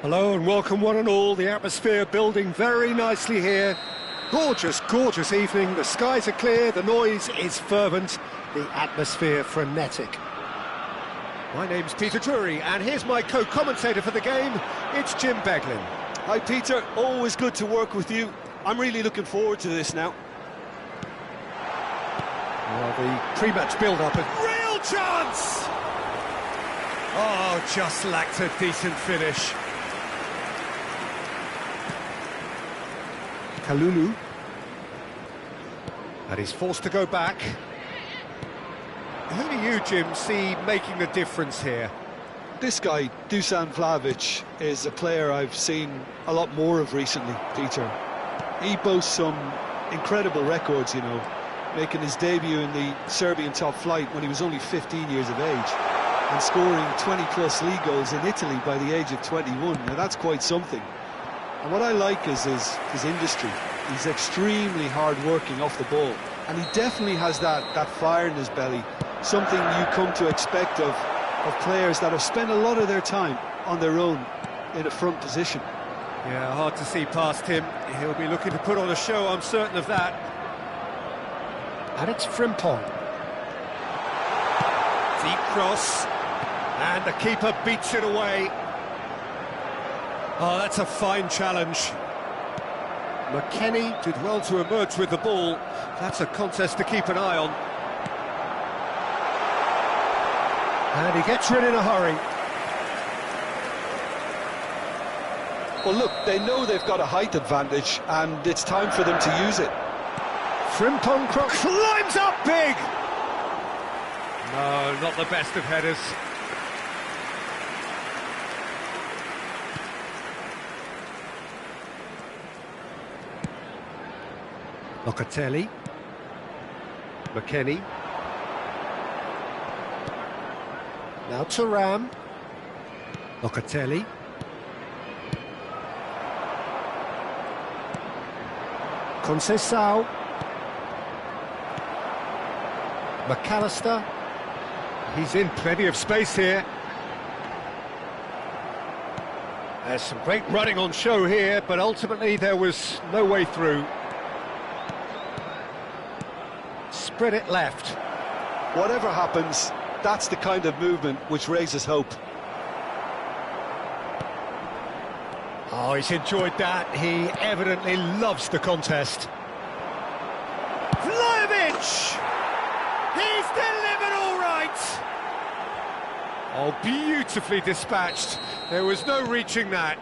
Hello and welcome one and all. The atmosphere building very nicely here. Gorgeous, gorgeous evening. The skies are clear, the noise is fervent, the atmosphere frenetic. My name's Peter Drury and here's my co-commentator for the game. It's Jim Beglin. Hi Peter, always good to work with you. I'm really looking forward to this now. Well, the pre-match build-up, a real chance! Oh, just lacked a decent finish. Kalulu. And he's forced to go back. Who do you, Jim, see making the difference here? This guy, Dusan Vlahovic, is a player I've seen a lot more of recently, Peter. He boasts some incredible records, you know, making his debut in the Serbian top flight when he was only 15 years of age and scoring 20-plus league goals in Italy by the age of 21. Now, that's quite something. And what I like is his industry. He's extremely hard-working off the ball, and he definitely has that fire in his belly, something you come to expect of players that have spent a lot of their time on their own in a front position. Yeah, hard to see past him. He'll be looking to put on a show, I'm certain of that. And it's Frimpong. Deep cross, and the keeper beats it away. Oh, that's a fine challenge. McKennie did well to emerge with the ball. That's a contest to keep an eye on. And he gets rid in a hurry. Well, look, they know they've got a height advantage, and it's time for them to use it. Frimpong climbs up big! No, not the best of headers. Locatelli. McKennie. Now Thuram. Locatelli. Conceição. McAllister. He's in plenty of space here. There's some great running on show here, but ultimately there was no way through. Spread it left. Whatever happens, that's the kind of movement which raises hope. Oh, he's enjoyed that. He evidently loves the contest. Vlahovic! He's delivered all right! Oh, beautifully dispatched. There was no reaching that.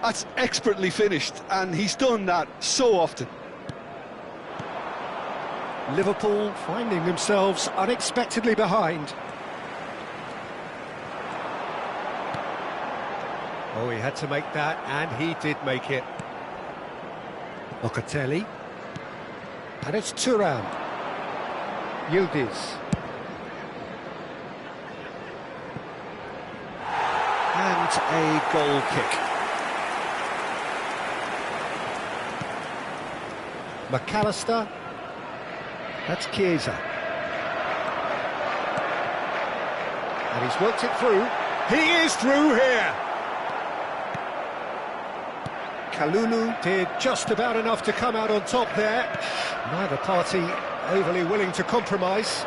That's expertly finished, and he's done that so often. Liverpool finding themselves unexpectedly behind. Oh, he had to make that, and he did make it. Locatelli. And it's Thuram. Yildiz. And a goal kick. McAllister. That's Chiesa. And he's worked it through. He is through here! Kalulu did just about enough to come out on top there. Neither party overly willing to compromise.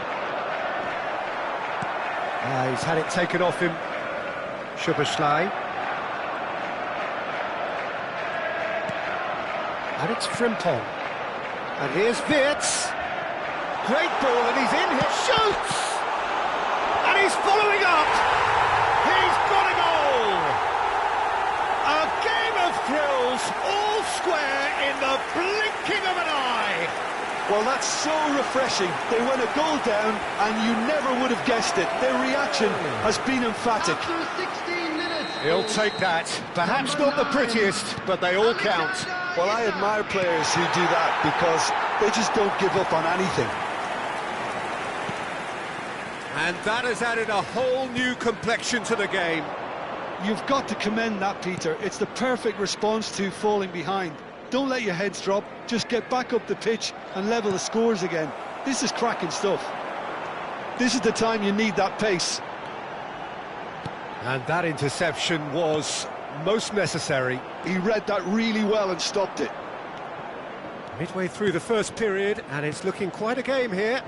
He's had it taken off him. Szoboszlai. And it's Frimpong. And here's Wirtz. Great ball, and he's in here, shoots! And he's following up! He's got a goal! A game of thrills, all square in the blinking of an eye! Well, that's so refreshing. They went a goal down, and you never would have guessed it. Their reaction has been emphatic. After 16 minutes... He'll take that. Perhaps not the prettiest, but they all count. Well, I admire players who do that, because they just don't give up on anything. And that has added a whole new complexion to the game. You've got to commend that, Peter. It's the perfect response to falling behind. Don't let your heads drop, just get back up the pitch and level the scores again. This is cracking stuff. This is the time you need that pace. And that interception was most necessary. He read that really well and stopped it. Midway through the first period, and it's looking quite a game here.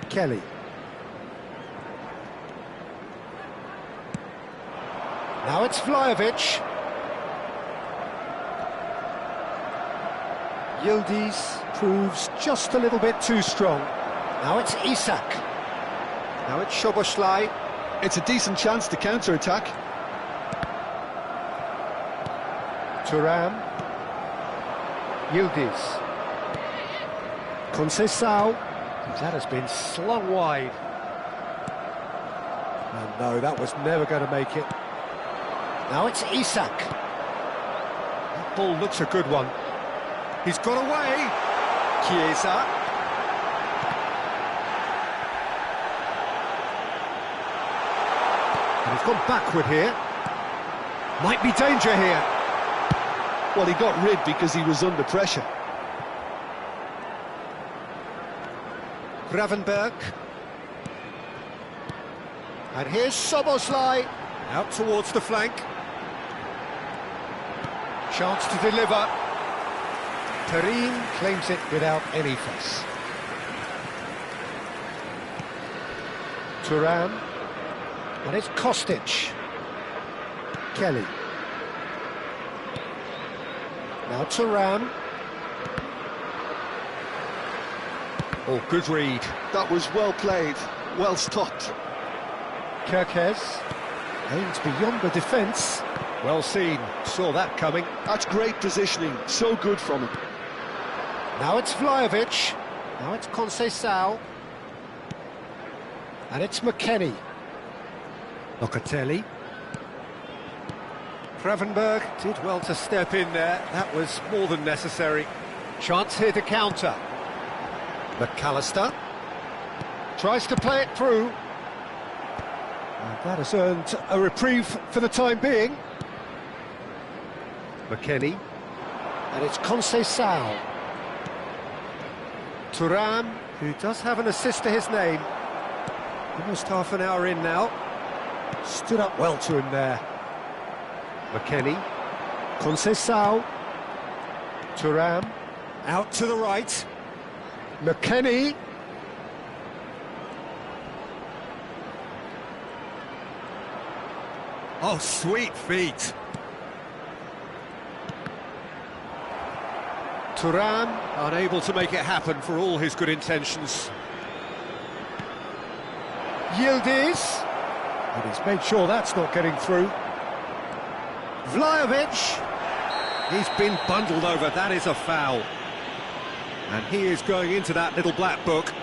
Kelly. Now it's Vlahovic. Yildiz proves just a little bit too strong. Now it's Isak. Now it's Szoboszlai. It's a decent chance to counter-attack. Thuram. Yildiz. Conceição. That has been slung wide. And no, that was never going to make it. Now it's Isak. That ball looks a good one. He's got away. Chiesa. And he's gone backward here. Might be danger here. Well, he got rid because he was under pressure. Gravenberg. And here's Szoboszlai. Out towards the flank. Chance to deliver. Perin claims it without any fuss. Thuram. And it's Kostic. Kelly. Now Thuram. Oh, good read. That was well played, well stopped. Kerkez aims beyond the defence. Well seen, saw that coming. That's great positioning, so good from him. Now it's Vlahovic. Now it's Conceição. And it's McKennie. Locatelli. Gravenberg did well to step in there. That was more than necessary. Chance here to counter. McAllister tries to play it through. And that has earned a reprieve for the time being. McKennie. And it's Conceição. Thuram, who does have an assist to his name. Almost half an hour in now. Stood up well to him there. McKennie. Conceição. Thuram. Out to the right. McKennie. Oh, sweet feet. Thuram unable to make it happen for all his good intentions. Yildiz. And he's made sure that's not getting through. Vlahovic. He's been bundled over, that is a foul. And he is going into that little black book.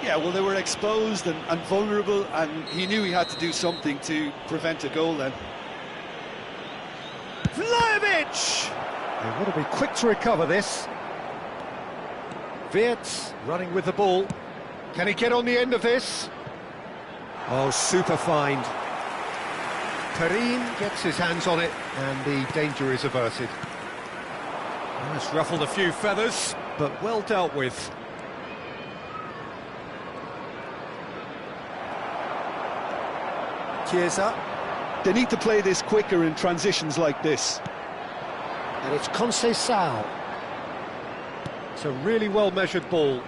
Yeah, well, they were exposed and vulnerable, and he knew he had to do something to prevent a goal then. Vlahovic! They want to be quick to recover this. Wirtz running with the ball. Can he get on the end of this? Oh, super find. Perin gets his hands on it, and the danger is averted. It's ruffled a few feathers, but well dealt with. Chiesa. They need to play this quicker in transitions like this. And it's Conceição. It's a really well-measured ball.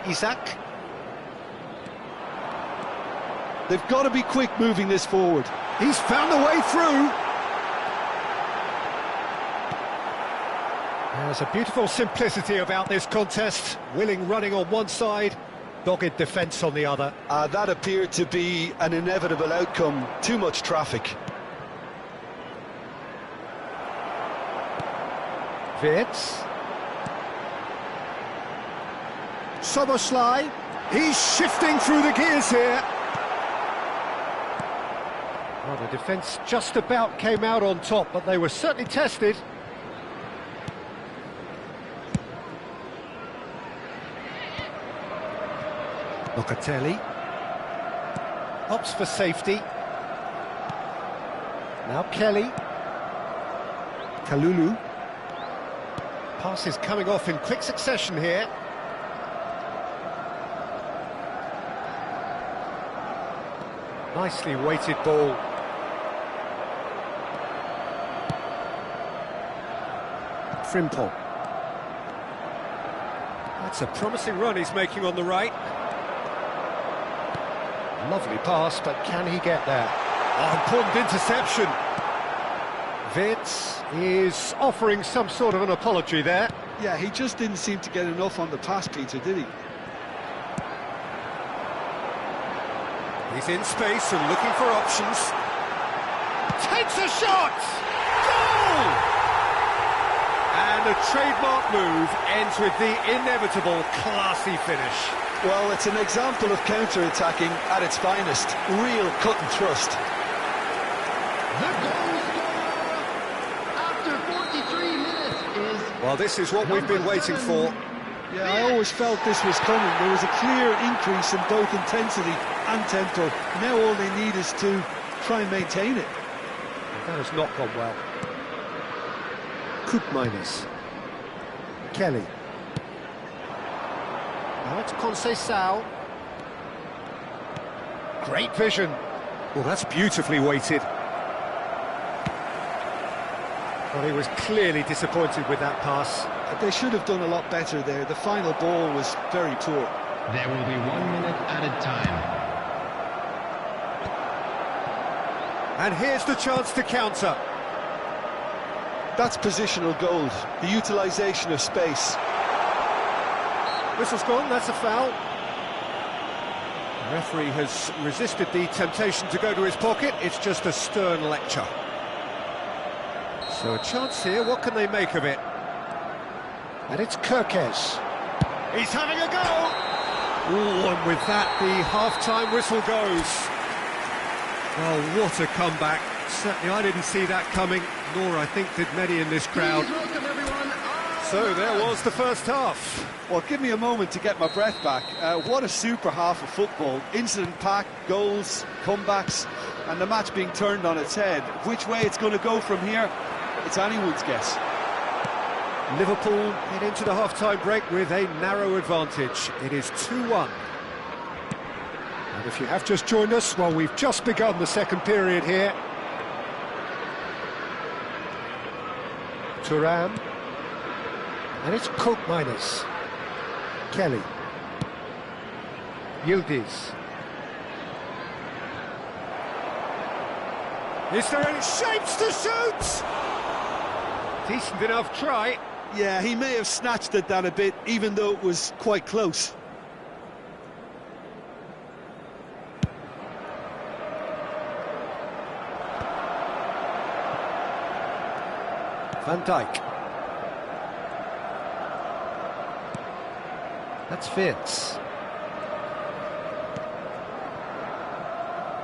Isak. They've got to be quick moving this forward. He's found a way through. There's a beautiful simplicity about this contest. Willing running on one side, dogged defence on the other. That appeared to be an inevitable outcome. Too much traffic. Wirtz. Szoboszlai. He's shifting through the gears here. Well, the defence just about came out on top, but they were certainly tested. Locatelli. Opts for safety. Now Kelly. Kalulu. Passes coming off in quick succession here. Nicely weighted ball. Frimpong. That's a promising run he's making on the right. Lovely pass, but can he get there? Oh, important interception. Wirtz is offering some sort of an apology there. Yeah, he just didn't seem to get enough on the pass, Peter, did he? He's in space and looking for options. Takes a shot! Goal! And a trademark move ends with the inevitable classy finish. Well, it's an example of counter-attacking at its finest. Real cut and thrust. The goal scorer after 43 minutes is... Well, this is what we've been waiting for. Yeah, I always felt this was coming. There was a clear increase in both intensity and tempo. Now all they need is to try and maintain it. That has not gone well. Koopmeiners. Kelly. Now it's Conceição. Great vision. Well, that's beautifully weighted. Well, he was clearly disappointed with that pass. They should have done a lot better there. The final ball was very poor. There will be 1 minute added time. And here's the chance to counter. That's positional gold, the utilisation of space. Whistle's gone, that's a foul. The referee has resisted the temptation to go to his pocket. It's just a stern lecture. So a chance here, what can they make of it? And it's Kerkez. He's having a go! Oh, and with that, the half-time whistle goes. Well, what a comeback. Certainly I didn't see that coming, nor I think did many in this crowd. Please welcome everyone. So there was the first half. Well, give me a moment to get my breath back. What a super half of football. Incident-packed, goals, comebacks, and the match being turned on its head. Which way it's going to go from here, it's anyone's guess. Liverpool head into the half-time break with a narrow advantage. It is 2-1. And if you have just joined us, well, we've just begun the second period here. Thuram. And it's Koopmeiners. Kelly. Yildiz. Is there any shapes to shoot? Decent enough try. Yeah, he may have snatched at that a bit, even though it was quite close. Van Dijk. That's Wirtz.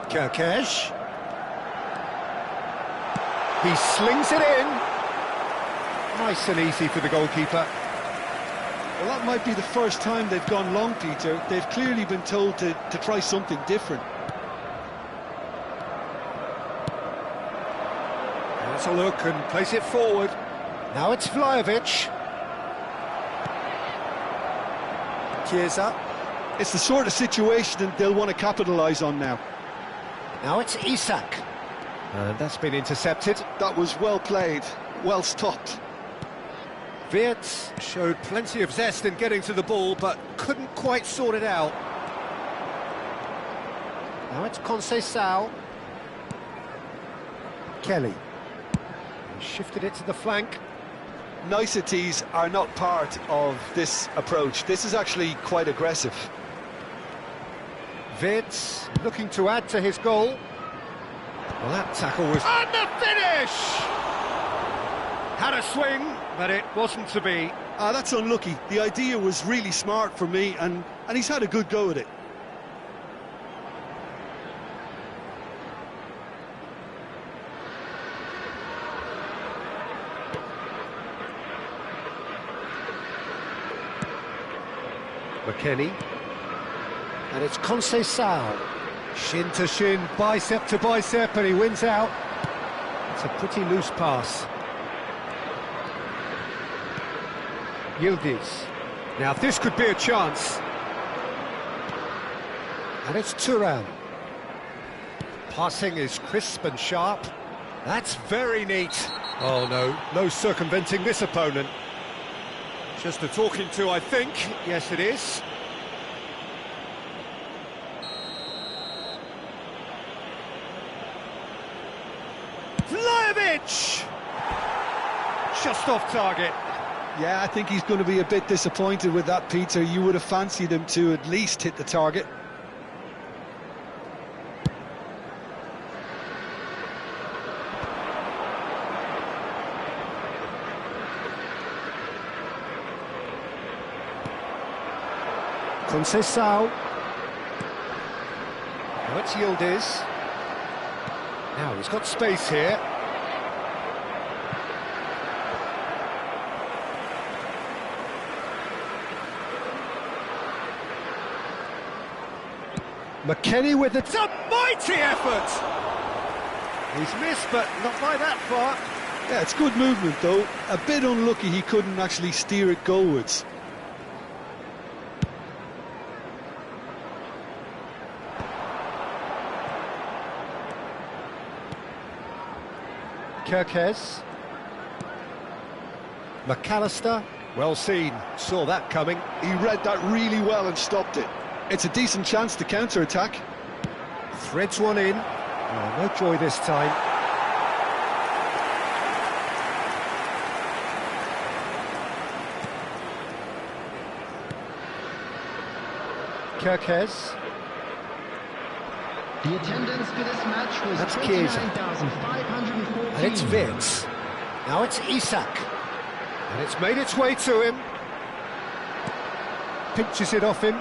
Kerkez. He slings it in. Nice and easy for the goalkeeper. Well, that might be the first time they've gone long, Peter. They've clearly been told to try something different. Let's a look and place it forward. Now it's Vlahovic. Chiesa. It's the sort of situation that they'll want to capitalise on now. Now it's Isak. And that's been intercepted. That was well played, well stopped. Wirtz showed plenty of zest in getting to the ball, but couldn't quite sort it out. Now it's Conceição. Kelly. He shifted it to the flank. Niceties are not part of this approach. This is actually quite aggressive. Wirtz looking to add to his goal. Well, that tackle was... And the finish! Had a swing, but it wasn't to be. That's unlucky. The idea was really smart for me, and he's had a good go at it. McKennie. And it's Conceição. Shin to shin, bicep to bicep, and he wins out. It's a pretty loose pass. Yildiz. Now this could be a chance. And it's Thuram. Passing is crisp and sharp. That's very neat. Oh no, no circumventing this opponent. Just a talking to, I think. Yes, it is. Vlahovic! Just off target. Yeah, I think he's going to be a bit disappointed with that, Peter. You would have fancied him to at least hit the target. Conceição. Now it's Yildiz. Now he's got space here. McKennie with it's a mighty effort! He's missed, but not by that far. Yeah, it's good movement, though. A bit unlucky he couldn't actually steer it goalwards. Kerkez. McAllister. Well seen. Saw that coming. He read that really well and stopped it. It's a decent chance to counter-attack. Threads one in. Oh, no joy this time. Kerkez. The attendance for this match was That's Chiesa. 29,514. And it's Wirtz. Now it's Isak. And it's made its way to him. Pinches it off him.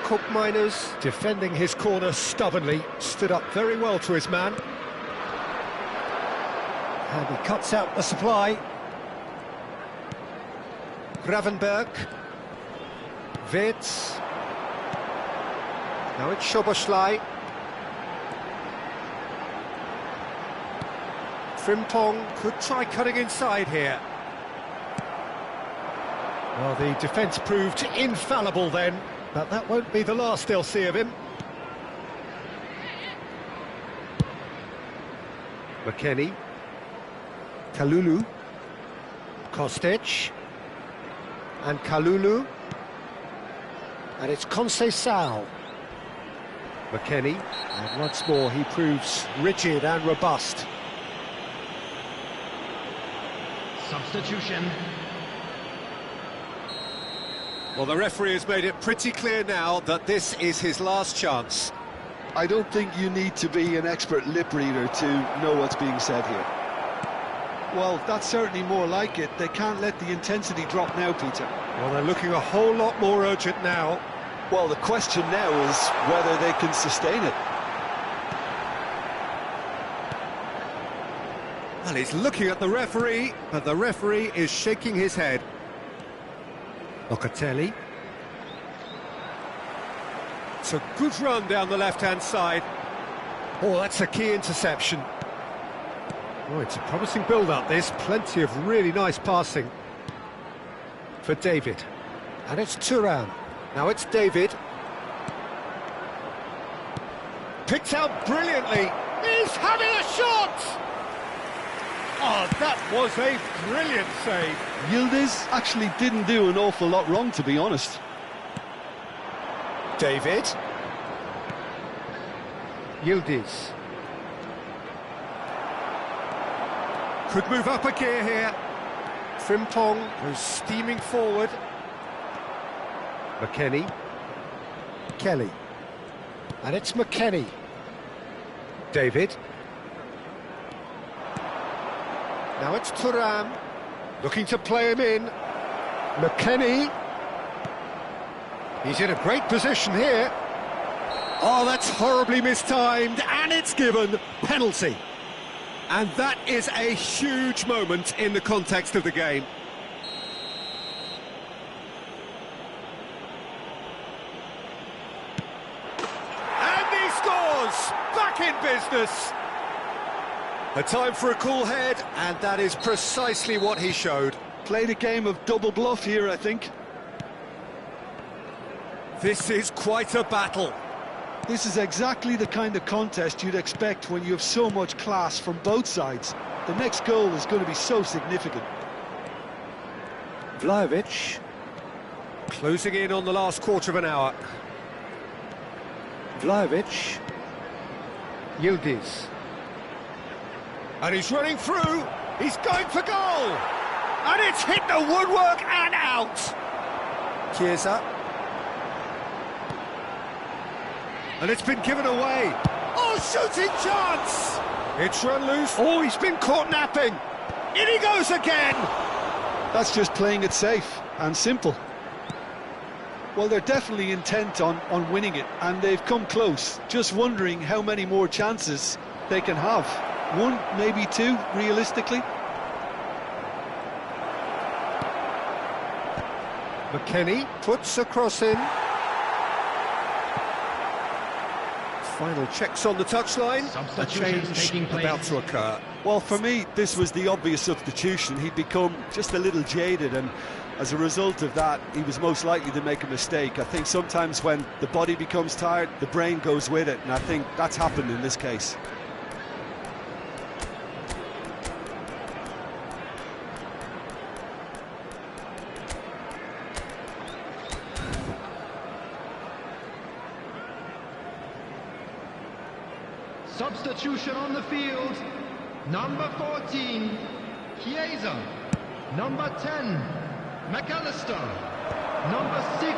Koopmeiners defending his corner stubbornly. Stood up very well to his man. And he cuts out the supply. Gravenberg. Wirtz. Now it's Szoboszlai. Frimpong could try cutting inside here. Well, the defence proved infallible then, but that won't be the last they'll see of him. McKennie. Kalulu. Kostic. And Kalulu. And it's Conceição. McKennie, and once more he proves rigid and robust. Substitution. Well, the referee has made it pretty clear now that this is his last chance. I don't think you need to be an expert lip reader to know what's being said here. Well, that's certainly more like it. They can't let the intensity drop now, Peter. Well, they're looking a whole lot more urgent now. Well, the question now is whether they can sustain it. Well, he's looking at the referee, but the referee is shaking his head. Locatelli. It's a good run down the left-hand side. Oh, that's a key interception. Oh, it's a promising build-up, this. Plenty of really nice passing for David. And it's Thuram. Now it's David. Picked out brilliantly. He's having a shot! Oh, that was a brilliant save. Yildiz actually didn't do an awful lot wrong, to be honest. David. Yildiz. Could move up a gear here. Frimpong goes steaming forward. McKennie. Kelly. And it's McKennie. David. Now it's Thuram. Looking to play him in. McKennie. He's in a great position here. Oh, that's horribly mistimed, and it's given penalty. And that is a huge moment in the context of the game. And he scores! Back in business! A time for a cool head, and that is precisely what he showed. Played a game of double bluff here, I think. This is quite a battle. This is exactly the kind of contest you'd expect when you have so much class from both sides. The next goal is going to be so significant. Vlahovic closing in on the last quarter of an hour. Vlahovic. Yildiz. And he's running through. He's going for goal. And it's hit the woodwork and out. Chiesa. And it's been given away. Oh, shooting chance! It's run loose. Oh, he's been caught napping. In he goes again. That's just playing it safe and simple. Well, they're definitely intent on winning it, and they've come close. Just wondering how many more chances they can have. One, maybe two, realistically. McKennie puts a cross in. Final checks on the touchline. A change about to occur. Well, for me, this was the obvious substitution. He'd become just a little jaded, and as a result of that, he was most likely to make a mistake. I think sometimes when the body becomes tired, the brain goes with it, and I think that's happened in this case. Substitution on the field. Number 14, Chiesa. Number 10, McAllister. Number 6,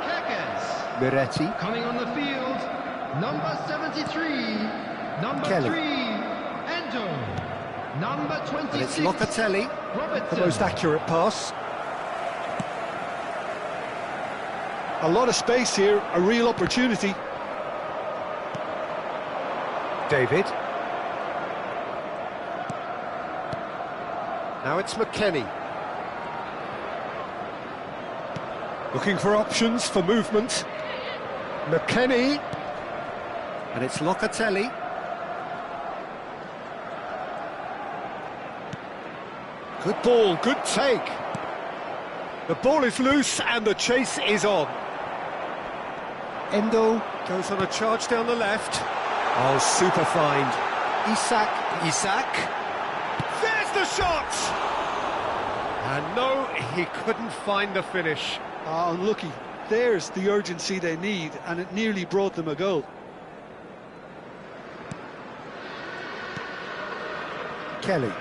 Kekes. Miretti. Coming on the field, number 73, number Kelly. 3, Endo. Number 26, And it's Locatelli, Robertson. the most accurate pass. A lot of space here, a real opportunity. David. Now it's McKennie. Looking for options for movement. McKennie. And it's Locatelli. Good ball, good take. The ball is loose and the chase is on. Endo goes on a charge down the left. Oh, super find. Isak. There's the shot! And no, he couldn't find the finish. Unlucky. There's the urgency they need, and it nearly brought them a goal. Kelly.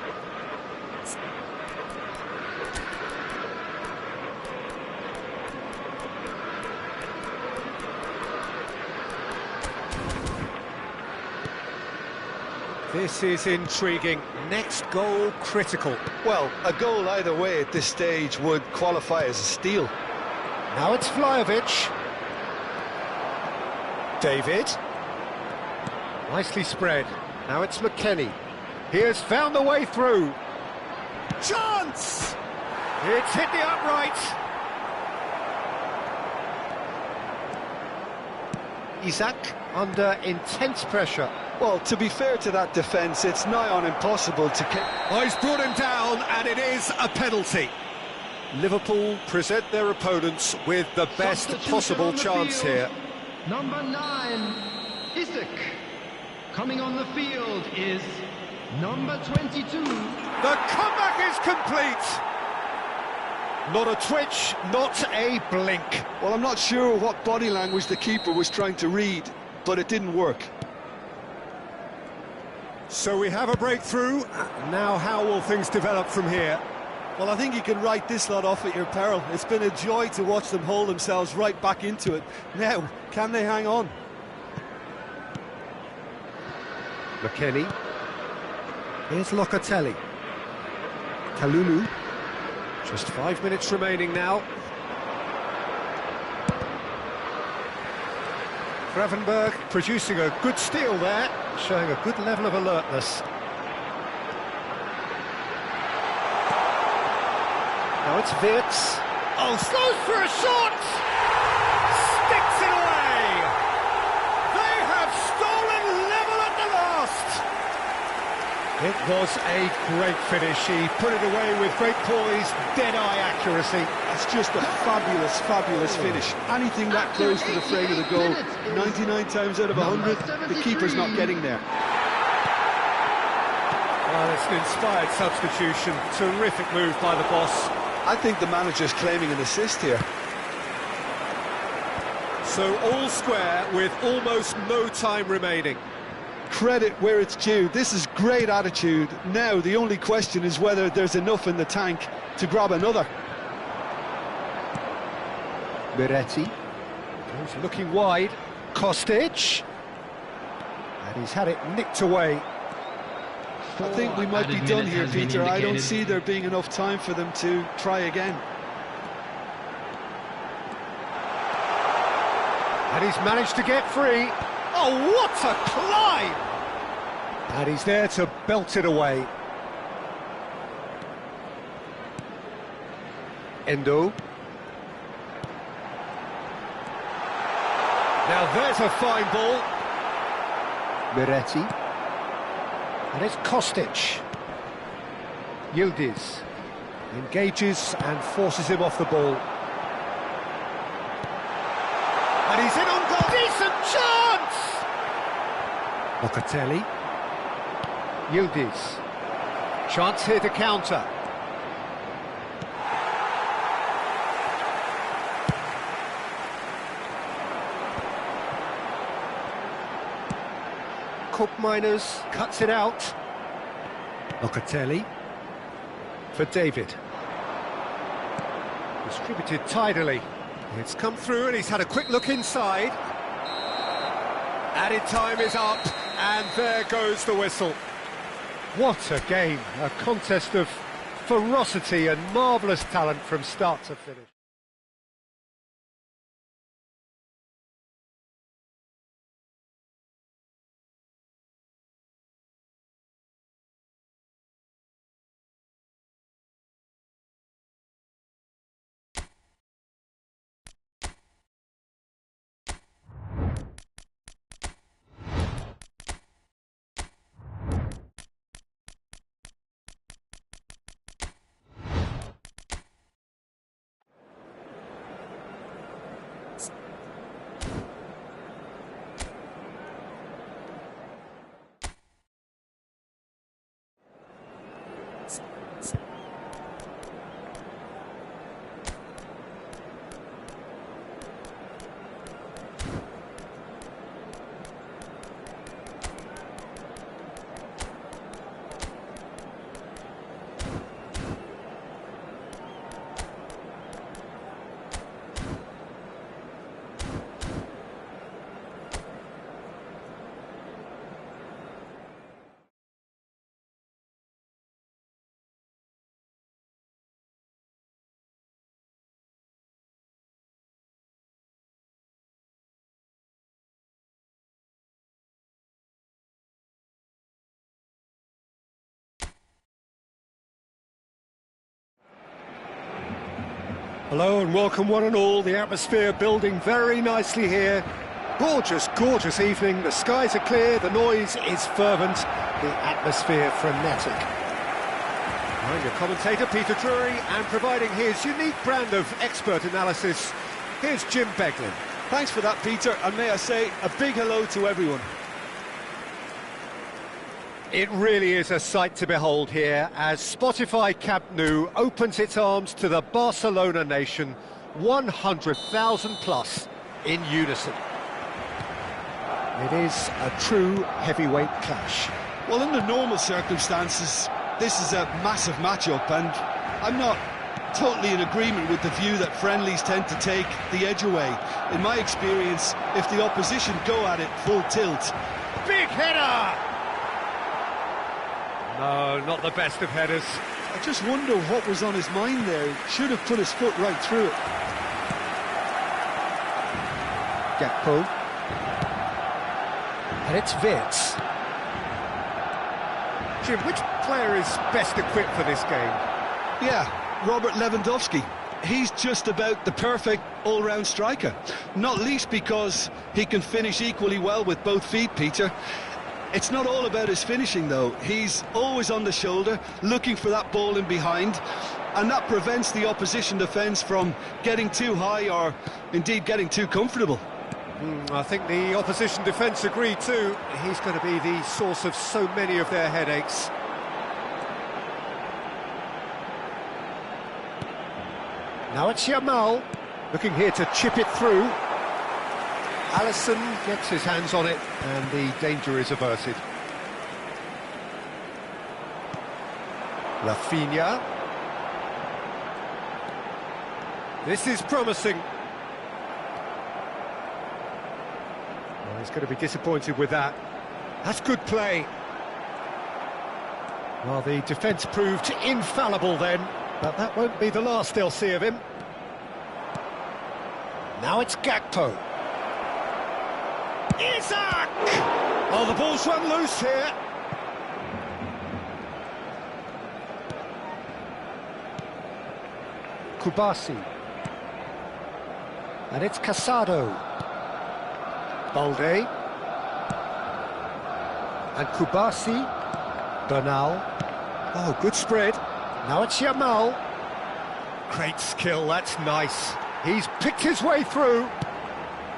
This is intriguing. Next goal critical. Well, a goal either way at this stage would qualify as a steal. Now it's Vlahovic. David. Nicely spread. Now it's McKennie. He has found the way through. Chance! It's hit the upright. Isak under intense pressure. Well, to be fair to that defence, it's nigh on impossible to keep... Oh, he's brought him down, and it is a penalty. Liverpool present their opponents with the best possible chance here. Number 9, Isak. Coming on the field is number 22. The comeback is complete. Not a twitch, not a blink. Well, I'm not sure what body language the keeper was trying to read, but it didn't work. So we have a breakthrough. Now how will things develop from here? Well, I think you can write this lot off at your peril. It's been a joy to watch them hold themselves right back into it. Now, can they hang on? McKennie. Here's Locatelli. Kalulu. Just 5 minutes remaining now. Gravenberg producing a good steal there, showing a good level of alertness. Now it's Wirtz. Oh, goes for a shot! Sticks it away! They have stolen level at the last! It was a great finish. He put it away with great poise, dead-eye accuracy. It's just a fabulous, fabulous finish. Anything that close to the frame of the goal, 99 times out of 100, the keeper's not getting there. Well, it's an inspired substitution. Terrific move by the boss. I think the manager's claiming an assist here. So all square with almost no time remaining. Credit where it's due. This is great attitude. Now the only question is whether there's enough in the tank to grab another. Miretti. He's looking wide. Kostic. And he's had it nicked away. I think we might be done here, Peter. I don't see there being enough time for them to try again. And he's managed to get free. Oh, what a climb! And he's there to belt it away. Endo. Now there's a fine ball. Miretti. And it's Kostic. Yildiz engages and forces him off the ball. And he's in on goal. Decent chance! Locatelli. Yildiz. Chance here to counter. Koopmeiners cuts it out. Locatelli for David. Distributed tidily. It's come through and he's had a quick look inside. Added time is up and there goes the whistle. What a game, a contest of ferocity and marvellous talent from start to finish. Hello and welcome one and all, the atmosphere building very nicely here. Gorgeous, gorgeous evening, the skies are clear, the noise is fervent, the atmosphere frenetic. I'm your commentator Peter Drury, and providing his unique brand of expert analysis, here's Jim Beglin. Thanks for that, Peter, and may I say a big hello to everyone. It really is a sight to behold here as Spotify Camp Nou opens its arms to the Barcelona nation, 100,000 plus in unison. It is a true heavyweight clash. Well, under normal circumstances, this is a massive matchup, and I'm not totally in agreement with the view that friendlies tend to take the edge away. In my experience, if the opposition go at it full tilt... Big header! No, not the best of headers. I just wonder what was on his mind there. He should have put his foot right through it. Gakpo. And it's Wirtz. Jim, which player is best equipped for this game? Yeah, Robert Lewandowski. He's just about the perfect all-round striker. Not least because he can finish equally well with both feet, Peter. It's not all about his finishing, though. He's always on the shoulder, looking for that ball in behind, and that prevents the opposition defence from getting too high or, indeed, getting too comfortable. I think the opposition defence agree too. He's going to be the source of so many of their headaches. Now it's Yamal, looking here to chip it through. Alisson gets his hands on it, and the danger is averted. Rafinha. This is promising. Well, he's going to be disappointed with that. That's good play. Well, the defence proved infallible then, but that won't be the last they'll see of him. Now it's Gakpo. Isak! Oh, the ball's run loose here. Kubasi. And it's Casado. Balde. And Kubasi. Bernal. Oh, good spread. Now it's Yamal. Great skill, that's nice. He's picked his way through.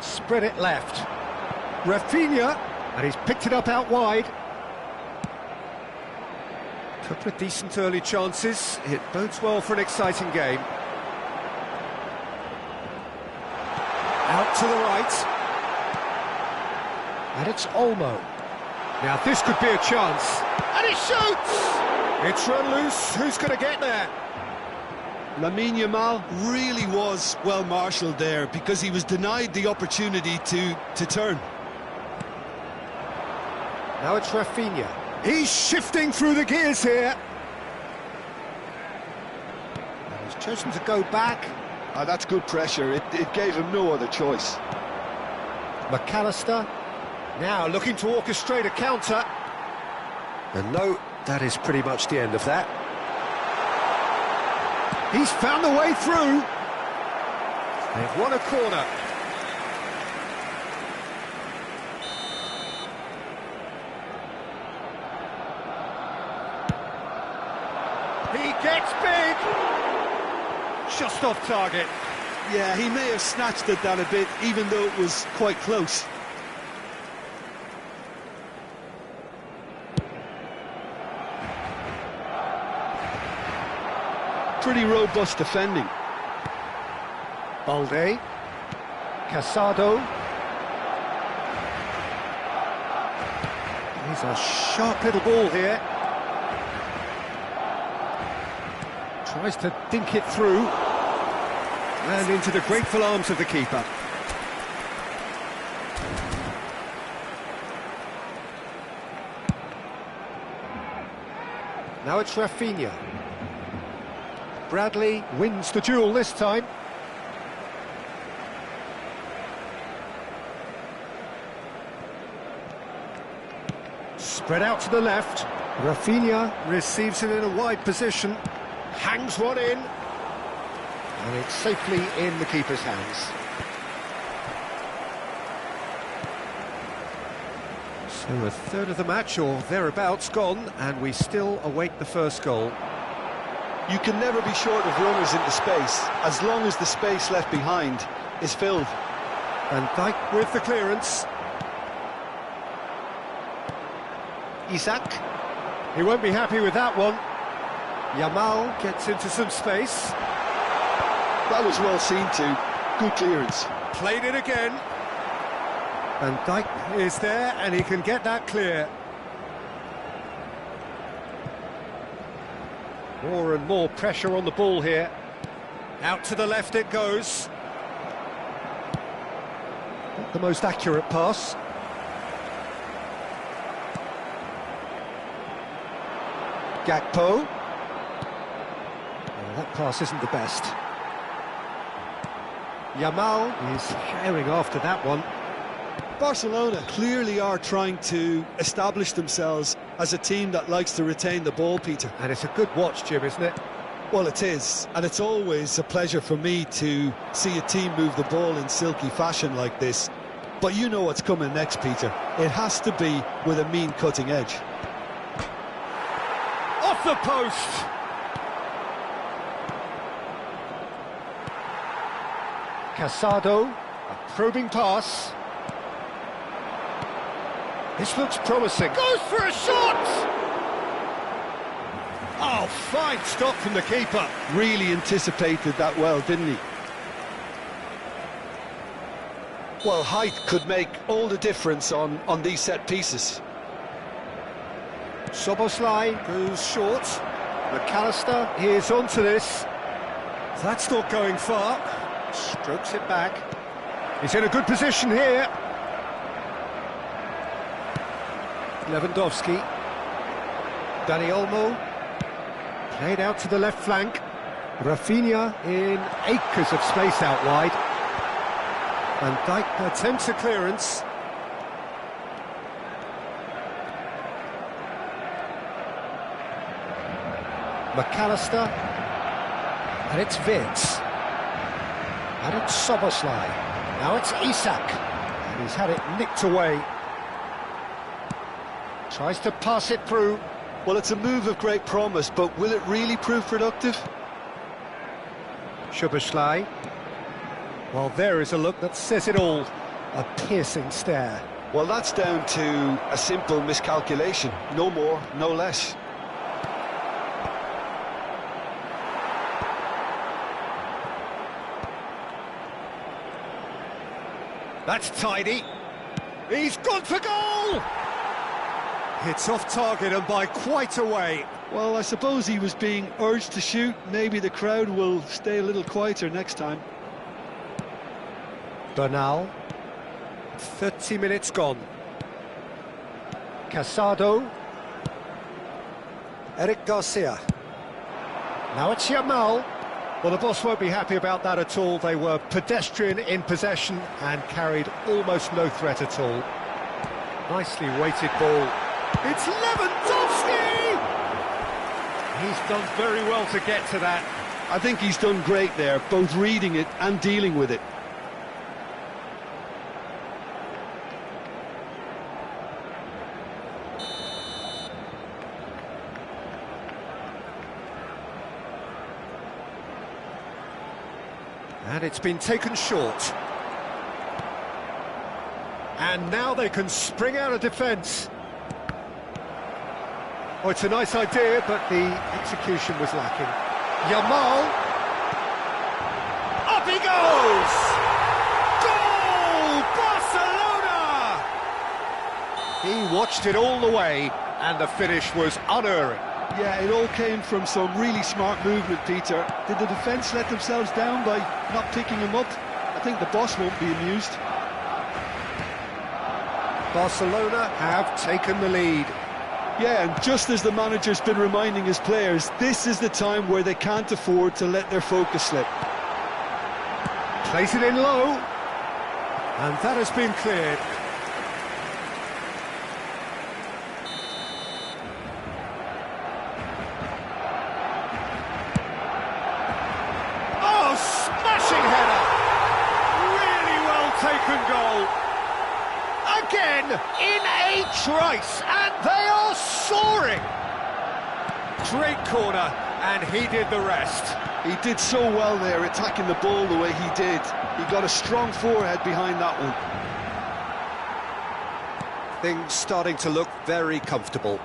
Spread it left. Rafinha. And he's picked it up out wide. Couple of decent early chances. It bodes well for an exciting game. Out to the right. And it's Olmo. Now this could be a chance. And he shoots! It's run loose. Who's going to get there? Lamine Yamal really was well marshalled there because he was denied the opportunity to turn. Now it's Rafinha. He's shifting through the gears here. And he's chosen to go back. Oh, that's good pressure. It gave him no other choice. McAllister now looking to orchestrate a counter. And no, that is pretty much the end of that. He's found the way through. They've won a corner. He gets big. Just off target. Yeah, he may have snatched at that a bit, even though it was quite close. Pretty robust defending. Balde. Casado. He's a sharp little ball here. Tries to dink it through. And into the grateful arms of the keeper. Now it's Rafinha. Bradley wins the duel this time. Spread out to the left. Rafinha receives it in a wide position. Hangs one in. And it's safely in the keeper's hands. So a third of the match, or thereabouts, gone, and we still await the first goal. You can never be short of runners into space, as long as the space left behind is filled. Van Dijk with the clearance. Isak. He won't be happy with that one. Yamal gets into some space. That was well seen too. Good clearance. Played it again. Van Dijk is there, and he can get that clear. More and more pressure on the ball here. Out to the left it goes. Not the most accurate pass. Gakpo. Oh, that pass isn't the best. Yamal is herring after that one. Barcelona clearly are trying to establish themselves as a team that likes to retain the ball, Peter. And it's a good watch, Jim, isn't it? Well, it is, and it's always a pleasure for me to see a team move the ball in silky fashion like this. But you know what's coming next, Peter. It has to be with a mean cutting edge. Off the post! Casado, a probing pass. This looks promising. Goes for a shot! Oh, fine stop from the keeper. Really anticipated that well, didn't he? Well, height could make all the difference on these set pieces. Szoboszlai goes short. McAllister is onto this. That's not going far. Strokes it back. He's in a good position here. Lewandowski. Dani Olmo. Played out to the left flank. Rafinha in acres of space out wide. Van Dijk attempts a clearance. McAllister. And it's Wirtz. And it's Szoboszlai. Now it's Isak. And he's had it nicked away. Tries to pass it through. Well, it's a move of great promise, but will it really prove productive? Szoboszlai. Well, there is a look that says it all. A piercing stare. Well, that's down to a simple miscalculation. No more, no less. That's tidy. He's gone for goal! It's off target and by quite a way. Well, I suppose he was being urged to shoot. Maybe the crowd will stay a little quieter next time. Bernal. 30 minutes gone. Casado. Eric Garcia. Now it's Yamal. Well, the boss won't be happy about that at all. They were pedestrian in possession and carried almost no threat at all. Nicely weighted ball. It's Lewandowski! He's done very well to get to that. I think he's done great there, both reading it and dealing with it. And it's been taken short. And now they can spring out of defence. Oh, it's a nice idea, but the execution was lacking. Yamal. Up he goes! Goal! Barcelona! He watched it all the way, and the finish was unerring. Yeah, it all came from some really smart movement, Peter. Did the defence let themselves down by not picking him up? I think the boss won't be amused. Barcelona have taken the lead. Yeah, and just as the manager's been reminding his players, this is the time where they can't afford to let their focus slip. Plays it in low. And that has been cleared. Oh, smashing header! Really well taken goal. Again, in a trice, and they are soaring. Great corner, and he did the rest. He did so well there, attacking the ball the way he did. He got a strong forehead behind that one. Things starting to look very comfortable.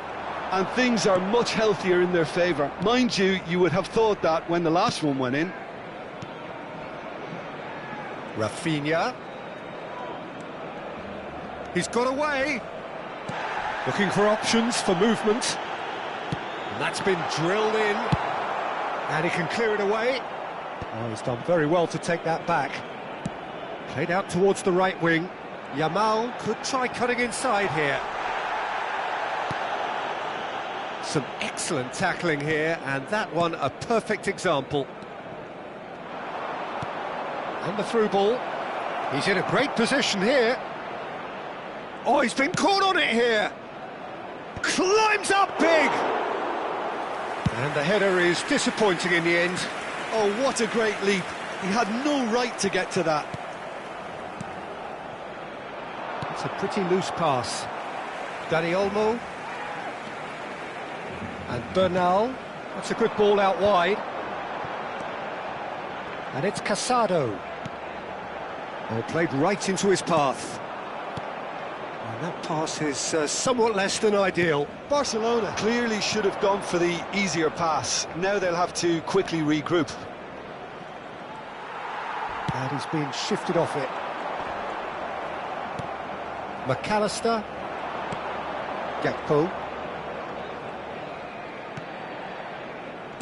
And things are much healthier in their favour. Mind you, you would have thought that when the last one went in. Rafinha. He's got away. Looking for options for movement. And that's been drilled in. And he can clear it away. Oh, he's done very well to take that back. Played out towards the right wing. Yamal could try cutting inside here. Some excellent tackling here, and that one a perfect example. And the through ball. He's in a great position here. Oh, he's been caught on it here. Climbs up big. And the header is disappointing in the end. Oh, what a great leap. He had no right to get to that. It's a pretty loose pass. Dani Olmo. And Bernal. That's a good ball out wide. And it's Casado. Oh, played right into his path. And that pass is somewhat less than ideal. Barcelona clearly should have gone for the easier pass. Now they'll have to quickly regroup. And he's been shifted off it. McAllister. Gakpo.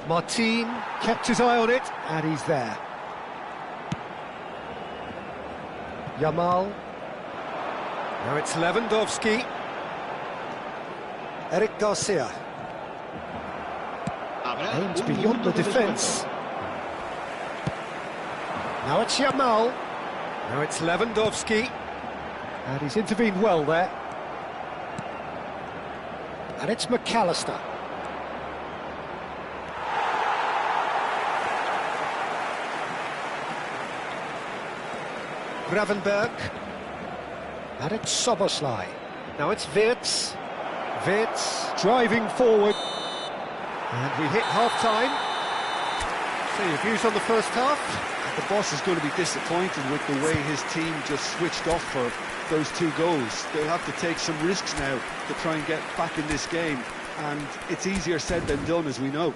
Martin kept his eye on it, and he's there. Yamal. Now it's Lewandowski. Eric Garcia. Aimed beyond the defence. Now it's Yamal. Now it's Lewandowski. And he's intervened well there. And it's McAllister. Gravenberg. And it's Szoboszlai. Now it's Wirtz. Wirtz driving forward. And we hit half-time. So your views on the first half? The boss is going to be disappointed with the way his team just switched off for those 2 goals. They'll have to take some risks now to try and get back in this game. And it's easier said than done, as we know.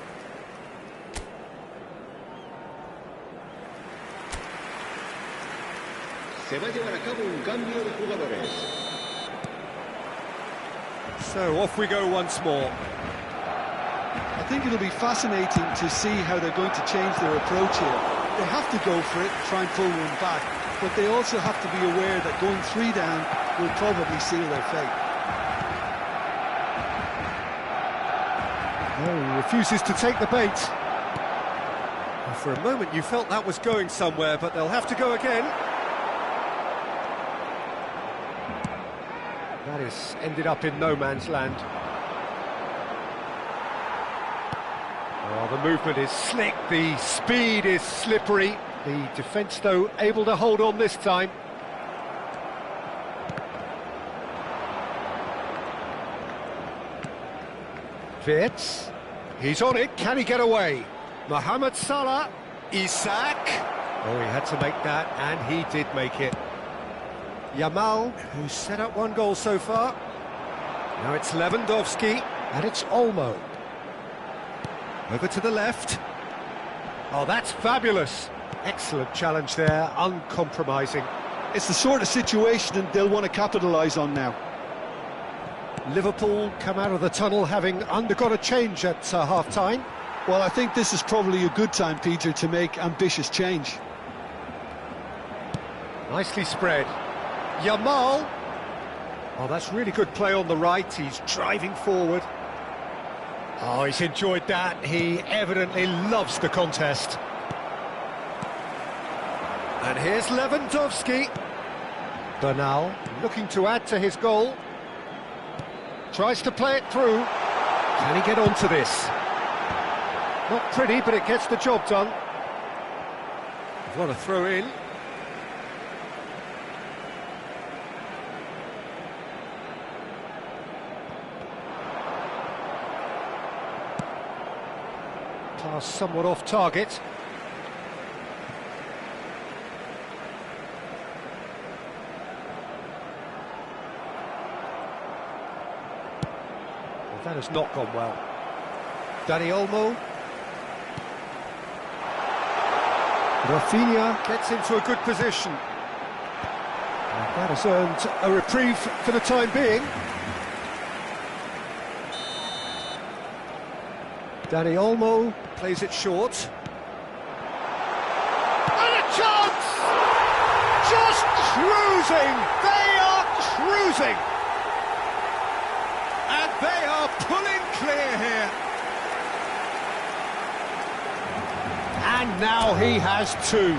Se va a llevar a cabo un cambio de jugadores. So off we go once more. I think it'll be fascinating to see how they're going to change their approach here. They have to go for it, try and pull one back, but they also have to be aware that going 3 down will probably seal their fate. No, he refuses to take the bait. Well, for a moment you felt that was going somewhere, but they'll have to go again. That has ended up in no man's land. Oh, the movement is slick, the speed is slippery. The defence, though, able to hold on this time. Wirtz. He's on it, can he get away? Mohamed Salah. Isak. Oh, he had to make that, and he did make it. Yamal, who's set up 1 goal so far. Now it's Lewandowski, and it's Olmo. Over to the left. Oh, that's fabulous. Excellent challenge there, uncompromising. It's the sort of situation they'll want to capitalise on now. Liverpool come out of the tunnel having undergone a change at half-time. Well, I think this is probably a good time, Peter, to make ambitious change. Nicely spread. Yamal. Oh, that's really good play on the right. He's driving forward. Oh, he's enjoyed that. He evidently loves the contest. And here's Lewandowski. Bernal looking to add to his goal. Tries to play it through. Can he get onto this? Not pretty, but it gets the job done. What a throw in. Pass somewhat off target. Well, that has not gone well. Dani Olmo. Rafinha gets into a good position. And that has earned a reprieve for the time being. Dani Olmo plays it short. And a chance! Just cruising! They are cruising! And they are pulling clear here. And now he has 2.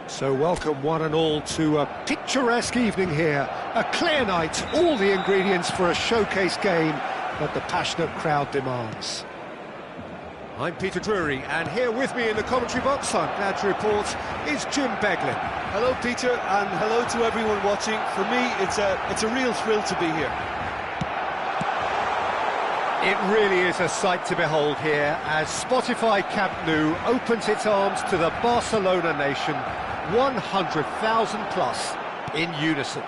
So welcome one and all to a picturesque evening here. A clear night, all the ingredients for a showcase game that the passionate crowd demands. I'm Peter Drury, and here with me in the commentary box, I'm glad to report, is Jim Beglin. Hello, Peter, and hello to everyone watching. For me, it's a real thrill to be here. It really is a sight to behold here as Spotify Camp Nou opens its arms to the Barcelona nation, 100,000 plus in unison.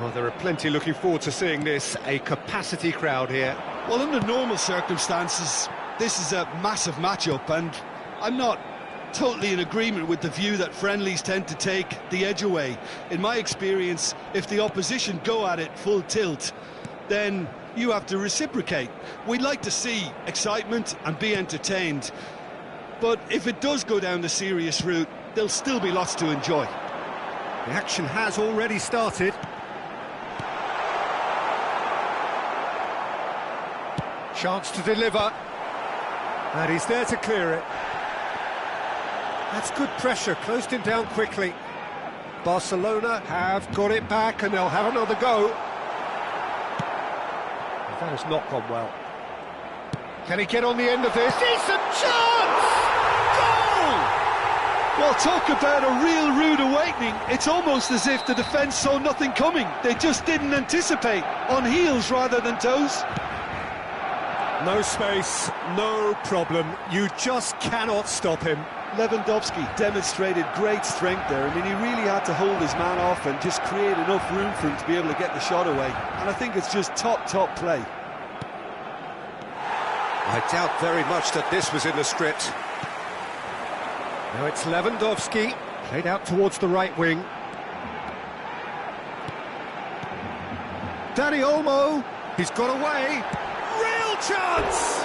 Well, there are plenty looking forward to seeing this, a capacity crowd here. Well, under normal circumstances, this is a massive matchup, and I'm not totally in agreement with the view that friendlies tend to take the edge away. In my experience, if the opposition go at it full tilt, then you have to reciprocate. We'd like to see excitement and be entertained, but if it does go down the serious route, there'll still be lots to enjoy. The action has already started. Chance to deliver, and he's there to clear it. That's good pressure, closed him down quickly. Barcelona have got it back and they'll have another go. That has not gone well. Can he get on the end of this? Decent chance! Goal! Well, talk about a real rude awakening. It's almost as if the defence saw nothing coming. They just didn't anticipate, on heels rather than toes. No space, no problem. You just cannot stop him. Lewandowski demonstrated great strength there. I mean, he really had to hold his man off and just create enough room for him to be able to get the shot away. And I think it's just top play. I doubt very much that this was in the script. Now it's Lewandowski, played out towards the right wing. Dani Olmo, he's got away. Real chance!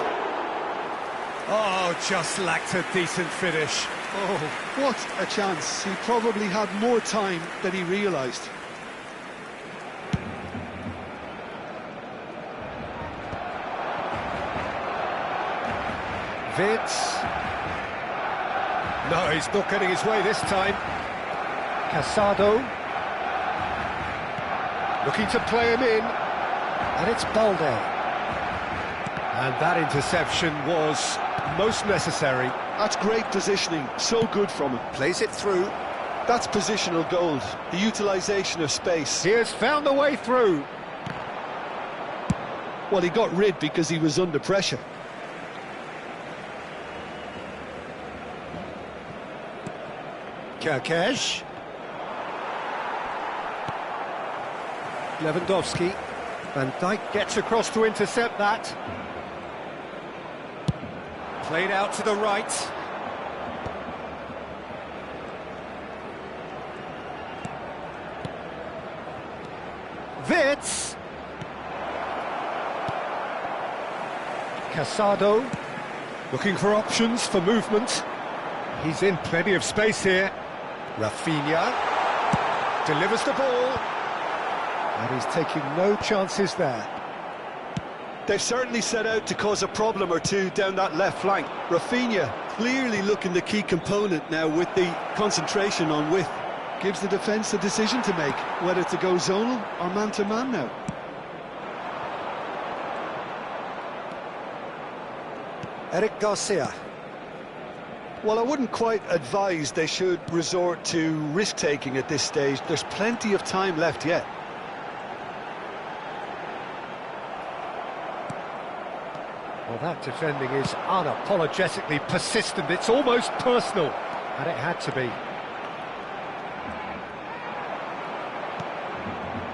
Oh, just lacked a decent finish. Oh, what a chance. He probably had more time than he realised. Vitz. No, he's not getting his way this time. Casado. Looking to play him in. And it's Balde. And that interception was most necessary. That's great positioning, so good from him. Plays it through. That's positional gold, the utilisation of space. He has found the way through. Well, he got rid because he was under pressure. Kerkesh. Lewandowski. Van Dijk gets across to intercept that. Played out to the right. Vitz. Casado. Looking for options for movement. He's in plenty of space here. Rafinha. Delivers the ball. And he's taking no chances there. They've certainly set out to cause a problem or two down that left flank. Rafinha clearly looking the key component now with the concentration on width. Gives the defence a decision to make, whether to go zonal or man-to-man now. Eric Garcia. Well, I wouldn't quite advise they should resort to risk-taking at this stage. There's plenty of time left yet. Well, that defending is unapologetically persistent. It's almost personal, and it had to be.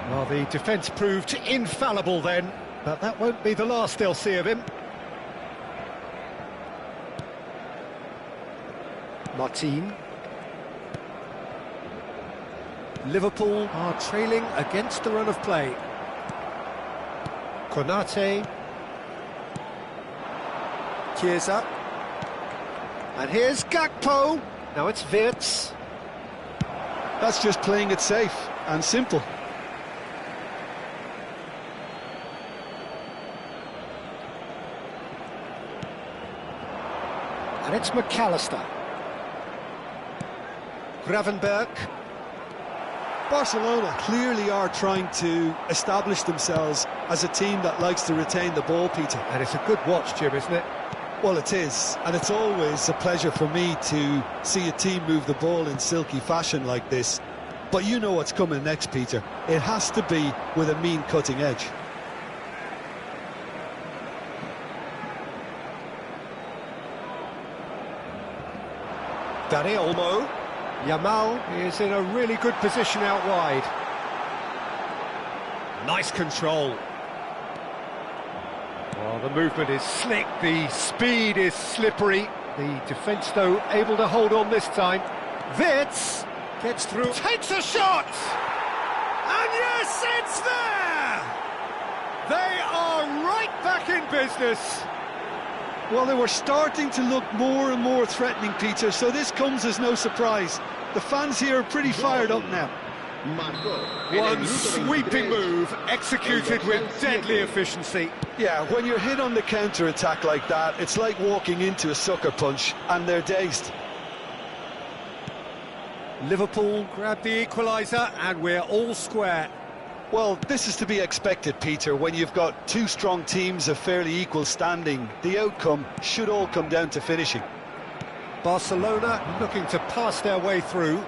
Well, the defence proved infallible then, but that won't be the last they'll see of him. Martin. Liverpool are trailing against the run of play. Konate. Chiesa. And here's Gakpo. Now it's Vitz. That's just playing it safe and simple. And it's McAllister. Gravenberg. Barcelona clearly are trying to establish themselves as a team that likes to retain the ball, Peter. And it's a good watch, Jim, isn't it? Well, it is, and it's always a pleasure for me to see a team move the ball in silky fashion like this. But you know what's coming next, Peter. It has to be with a mean cutting edge. Dani Olmo. Yamal is in a really good position out wide. Nice control. Well, the movement is slick, the speed is slippery. The defence, though, able to hold on this time. Wirtz gets through, takes a shot! And yes, it's there! They are right back in business. Well, they were starting to look more and more threatening, Peter, so this comes as no surprise. The fans here are pretty fired up now. One sweeping move, executed with deadly efficiency. Yeah, when you're hit on the counter-attack like that, it's like walking into a sucker punch, and they're dazed. Liverpool grab the equaliser, and we're all square. Well, this is to be expected, Peter. When you've got two strong teams of fairly equal standing, the outcome should all come down to finishing. Barcelona looking to pass their way through.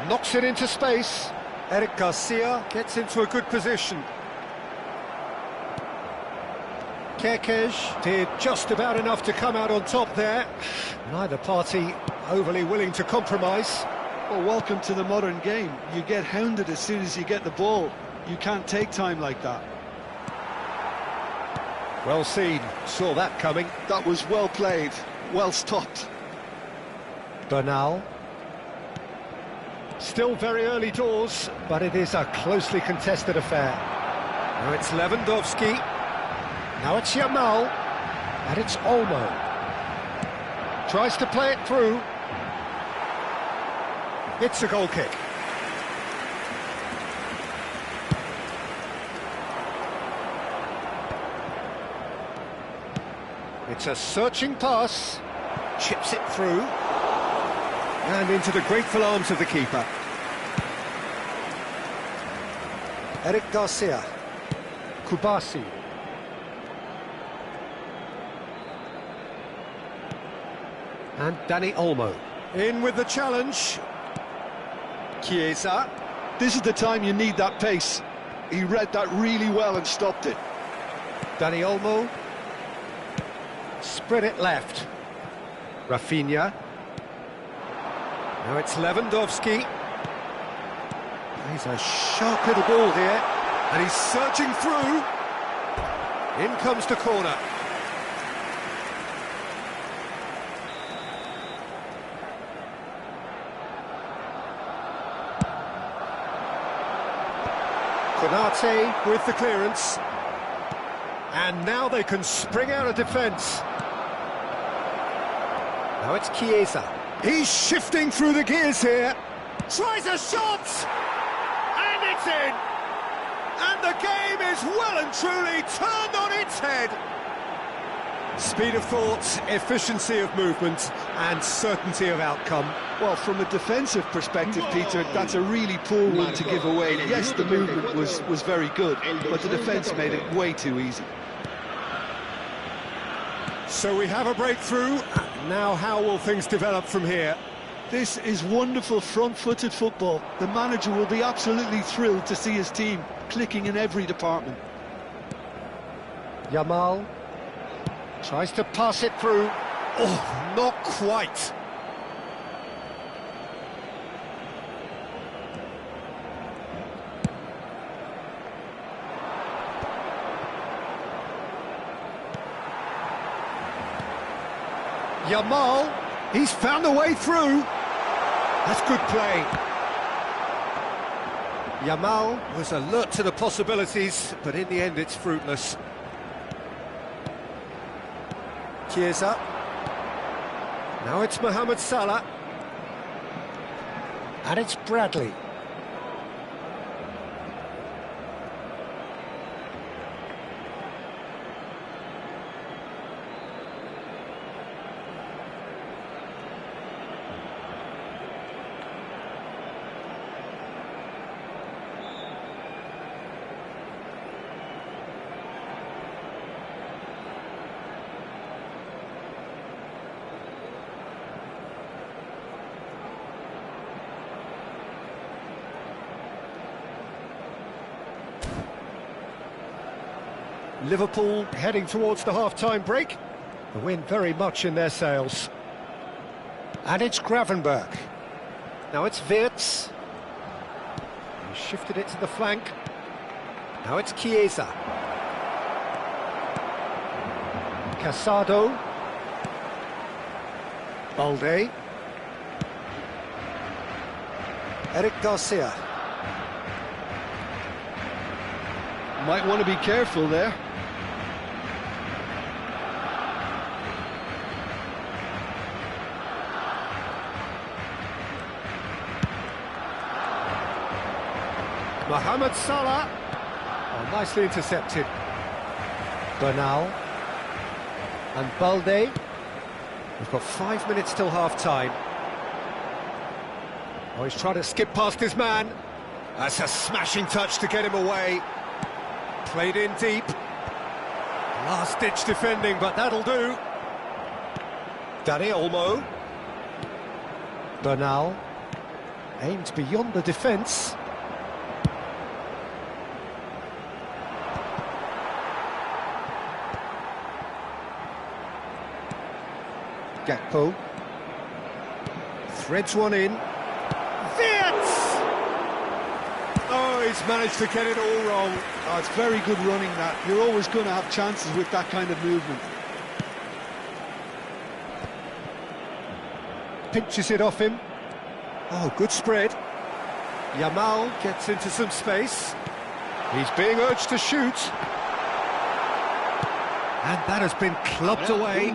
Knocks it into space. Eric Garcia gets into a good position. Kerkez did just about enough to come out on top there. Neither party overly willing to compromise. Well, welcome to the modern game. You get hounded as soon as you get the ball. You can't take time like that. Well seen, saw that coming. That was well played, well stopped. Bernal. Still very early doors, but it is a closely contested affair. Now it's Lewandowski. Now it's Yamal. And it's Olmo. Tries to play it through. It's a goal kick. It's a searching pass. Chips it through. And into the grateful arms of the keeper. Eric Garcia. Kubasi. And Dani Olmo. In with the challenge. Chiesa. This is the time you need that pace. He read that really well and stopped it. Dani Olmo. Spread it left. Rafinha. Now it's Lewandowski. He's a sharp little ball here. And he's searching through. In comes the corner. Konate with the clearance. And now they can spring out of defence. Now it's Chiesa. He's shifting through the gears here. Tries a shot! And it's in! And the game is well and truly turned on its head. Speed of thought, efficiency of movement, and certainty of outcome. Well, from a defensive perspective, Peter, that's a really poor one to give away. Yes, the movement was very good, but the defence made it way too easy. So we have a breakthrough. Now how will things develop from here? This is wonderful front-footed football. The manager will be absolutely thrilled to see his team clicking in every department. Yamal tries to pass it through. Oh, not quite. Yamal, he's found a way through. That's good play. Yamal was alert to the possibilities, but in the end it's fruitless. Chiesa. Now it's Mohamed Salah. And it's Bradley. Liverpool heading towards the half-time break. The wind very much in their sails. And it's Gravenberch. Now it's Wirtz. He shifted it to the flank. Now it's Chiesa. Casado. Balde. Eric Garcia. Might want to be careful there. Mohamed Salah. Oh, nicely intercepted. Bernal. And Balde. We've got 5 minutes till half-time. Oh, he's trying to skip past his man. That's a smashing touch to get him away. Played in deep. Last-ditch defending, but that'll do. Dani Olmo. Bernal. Aimed beyond the defence. Gakpo. Threads one in. Wirtz! Oh, he's managed to get it all wrong. Oh, it's very good running, that. You're always going to have chances with that kind of movement. Pinches it off him. Oh, good spread. Yamal gets into some space. He's being urged to shoot. And that has been clubbed away.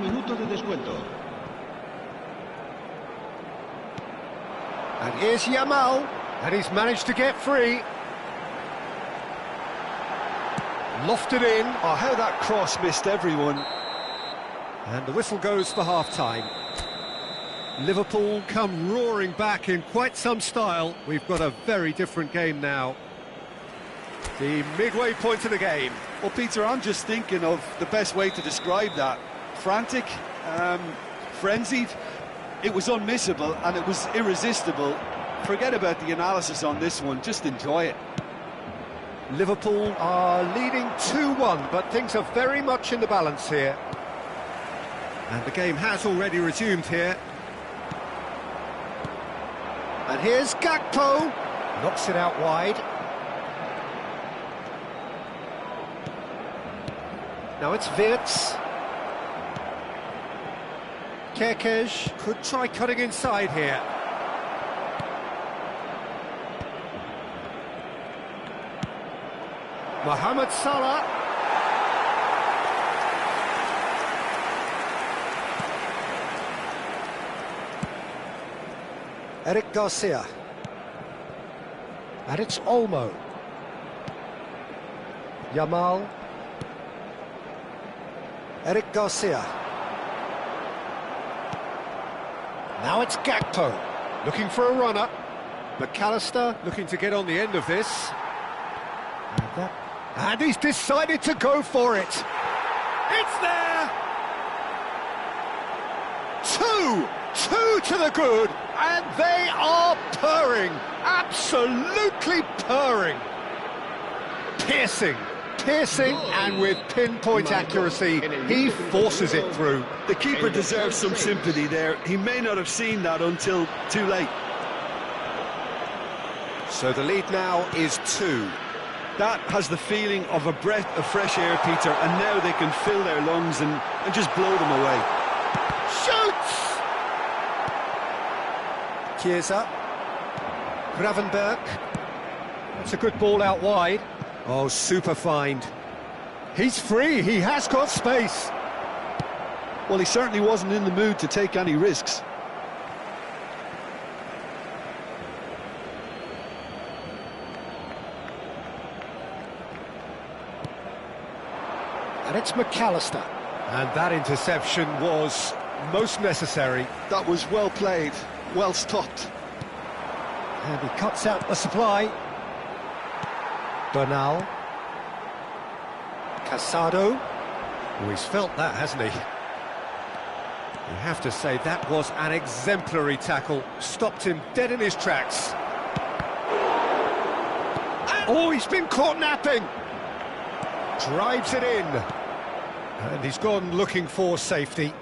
And here's Yamal, and he's managed to get free. Lofted in. Oh, how that cross missed everyone. And the whistle goes for half-time. Liverpool come roaring back in quite some style. We've got a very different game now. The midway point of the game. Well, Peter, I'm just thinking of the best way to describe that. Frantic, frenzied. It was unmissable and it was irresistible. Forget about the analysis on this one, just enjoy it. Liverpool are leading 2-1, but things are very much in the balance here. And the game has already resumed here. And here's Gakpo. Knocks it out wide. Now it's Wirtz. Kerkez could try cutting inside here. Mohamed Salah. Eric Garcia. And it's Olmo. Yamal. Eric Garcia. Now it's Gakpo, looking for a runner. McAllister looking to get on the end of this. And he's decided to go for it. It's there! Two to the good, and they are purring, absolutely purring. Piercing, and with pinpoint accuracy, he forces it through. The keeper deserves some sympathy there. He may not have seen that until too late. So the lead now is 2. That has the feeling of a breath of fresh air, Peter, and now they can fill their lungs and just blow them away. Shoots! Chiesa. Gravenberch. That's a good ball out wide. Oh, super find. He's free, he has got space. Well, he certainly wasn't in the mood to take any risks. And it's McAllister. And that interception was most necessary. That was well played, well stopped. And he cuts out the supply. Bernal. Casado. Oh, he's felt that, hasn't he? You have to say that was an exemplary tackle. Stopped him dead in his tracks. And, oh, he's been caught napping. Drives it in. And he's gone looking for safety.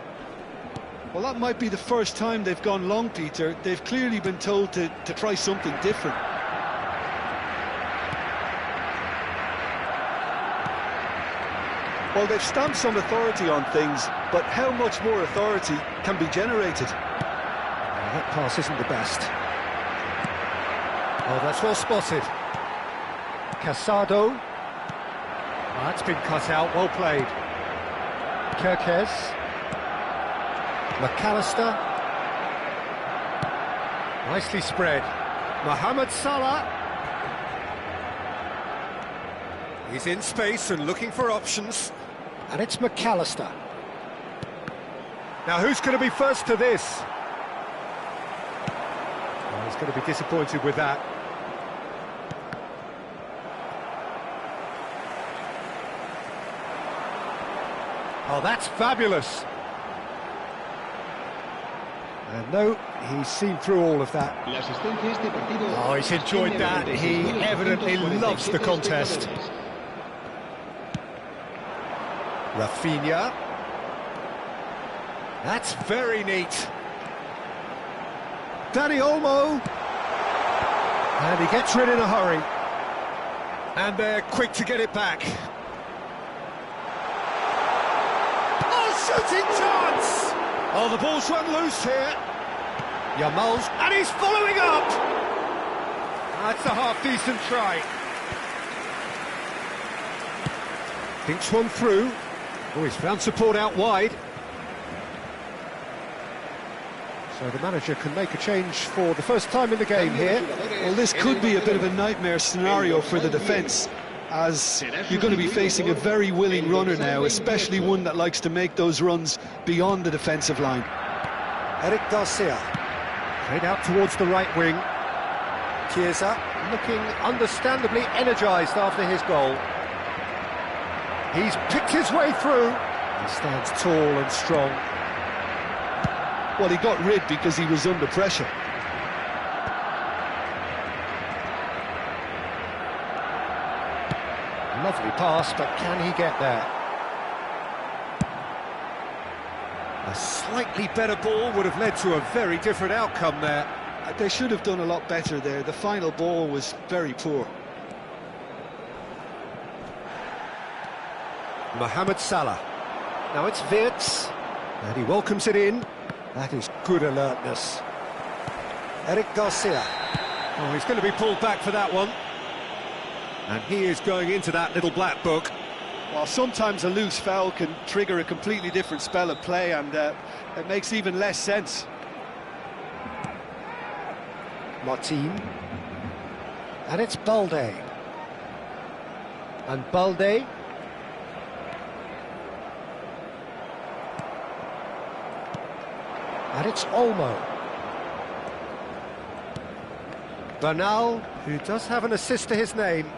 Well, that might be the first time they've gone long, Peter. They've clearly been told to try something different. Well, they've stamped some authority on things, but how much more authority can be generated? That pass isn't the best. Oh, that's well spotted. Casado. That's been cut out, well played. Kerkez. McAllister. Nicely spread. Mohamed Salah. He's in space and looking for options. And it's McAllister. Now who's going to be first to this? Well, he's going to be disappointed with that. Oh, that's fabulous. And no, he's seen through all of that. Oh, he's enjoyed that. He evidently loves the contest. Rafinha. That's very neat. Dani Olmo. And he gets rid in a hurry. And they're quick to get it back. Shooting chance! Oh, the ball's run loose here. Yamal's, and he's following up! That's a half-decent try. Thinks one through. Oh, he's found support out wide. So the manager can make a change for the first time in the game here. Well, this could be a bit of a nightmare scenario for the defence, as you're going to be facing a very willing runner now, especially one that likes to make those runs beyond the defensive line. Eric Garcia. Played out towards the right wing. Chiesa looking understandably energised after his goal. He's picked his way through. He stands tall and strong. Well, he got rid because he was under pressure. Lovely pass, but can he get there? A slightly better ball would have led to a very different outcome there. They should have done a lot better there. The final ball was very poor. Mohamed Salah. Now it's Wirtz, and he welcomes it in. That is good alertness. Eric Garcia. Oh, he's going to be pulled back for that one. And he is going into that little black book. Well, sometimes a loose foul can trigger a completely different spell of play, and it makes even less sense. Martin. And it's Balde. And Balde. And it's Olmo. Bernal, who does have an assist to his name.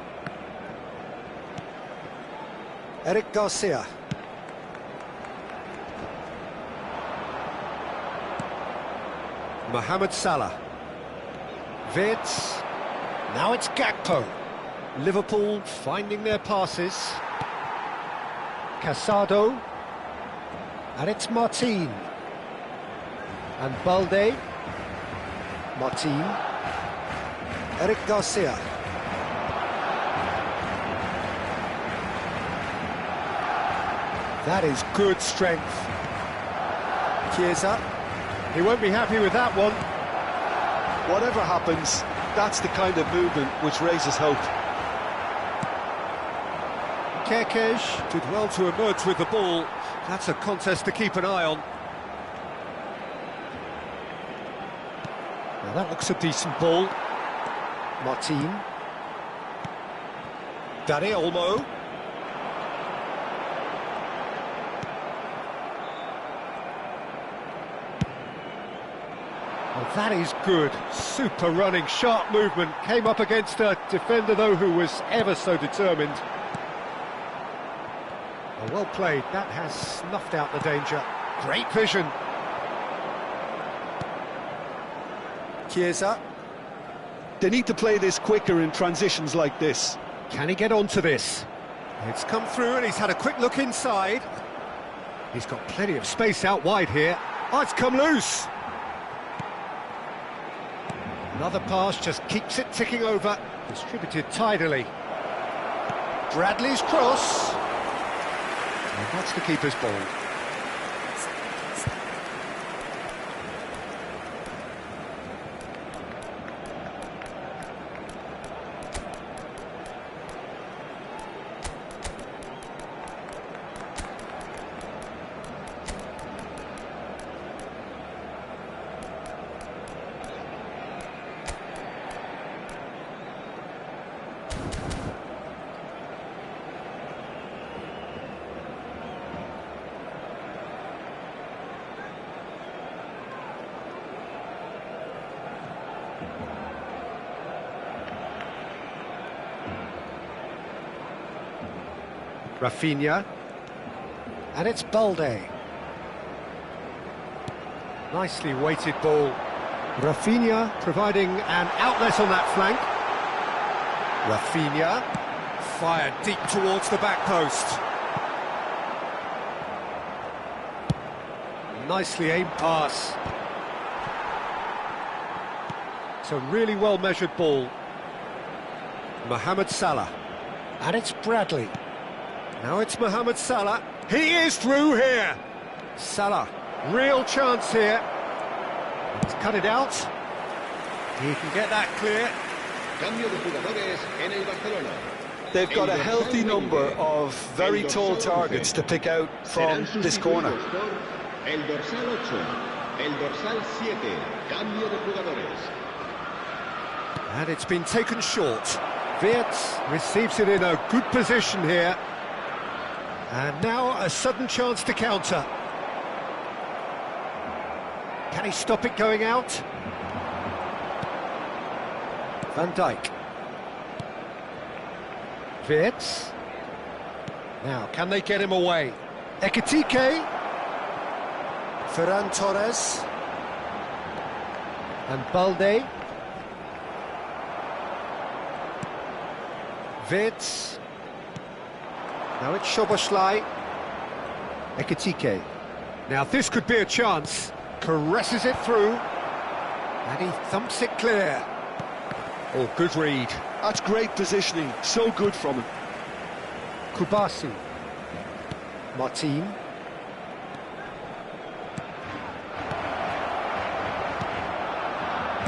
Eric Garcia. Mohamed Salah. Wirtz. Now it's Gakpo. Liverpool finding their passes. Casado. And it's Martin. And Balde. Martin. Eric Garcia. That is good strength. Chiesa. He won't be happy with that one. Whatever happens, that's the kind of movement which raises hope. Kerkez did well to emerge with the ball. That's a contest to keep an eye on. Now that looks a decent ball. Martin. Dani Olmo. Oh, that is good. Super running, sharp movement. Came up against a defender, though, who was ever so determined. Oh, well played. That has snuffed out the danger. Great vision. Chiesa. They need to play this quicker in transitions like this. Can he get onto this? It's come through and he's had a quick look inside. He's got plenty of space out wide here. Oh, it's come loose. Another pass just keeps it ticking over. Distributed tidily. Bradley's cross. And that's the keeper's ball. Rafinha, and it's Balde. Nicely weighted ball. Rafinha providing an outlet on that flank. Rafinha fired deep towards the back post. Nicely aimed pass. It's a really well measured ball. Mohamed Salah, and it's Bradley. Now it's Mohamed Salah. He is through here. Salah, real chance here. He's cut it out. He can get that clear. Cambio de jugadores en el Barcelona. They've got a healthy number of very tall targets to pick out from this corner. El dorsal 8, el dorsal 7. Cambio de jugadores. And it's been taken short. Wirtz receives it in a good position here. And now a sudden chance to counter. Can he stop it going out? Van Dijk. Wirtz. Now, can they get him away? Ekitike. Ferran Torres. And Balde. Wirtz. Now it's Szoboszlai. Ekitike. Now this could be a chance. Caresses it through. And he thumps it clear. Oh, good read. That's great positioning, so good from him. Kubasi. Martin.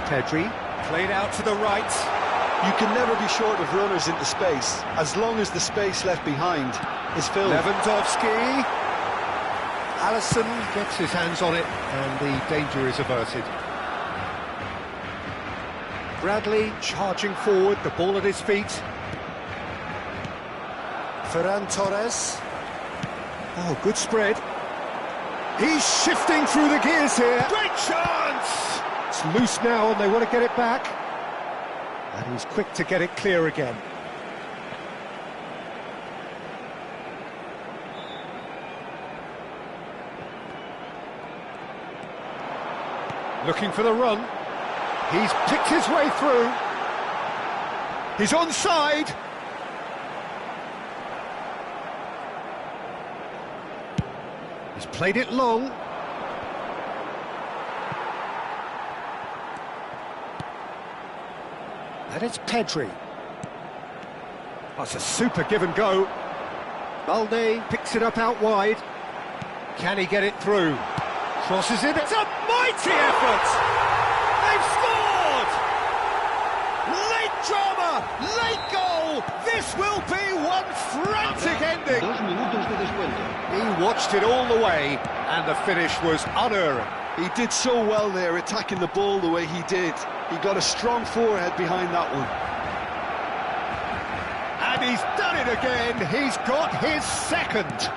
Pedri. Played out to the right. You can never be short of runners into space, as long as the space left behind is filled. Lewandowski. Alisson gets his hands on it, and the danger is averted. Bradley charging forward, the ball at his feet. Ferran Torres. Oh, good spread. He's shifting through the gears here. Great chance! It's loose now, and they want to get it back. And he's quick to get it clear again. Looking for the run. He's picked his way through. He's onside. He's played it long. And it's Pedri. That's a super give and go. Balde picks it up out wide. Can he get it through? Crosses it. It's a mighty effort! They've scored! Late drama, late goal. This will be one frantic ending. 2 minutos de descuento. He watched it all the way, and the finish was unerring. He did so well there, attacking the ball the way he did. He got a strong forehead behind that one. And he's done it again. He's got his second.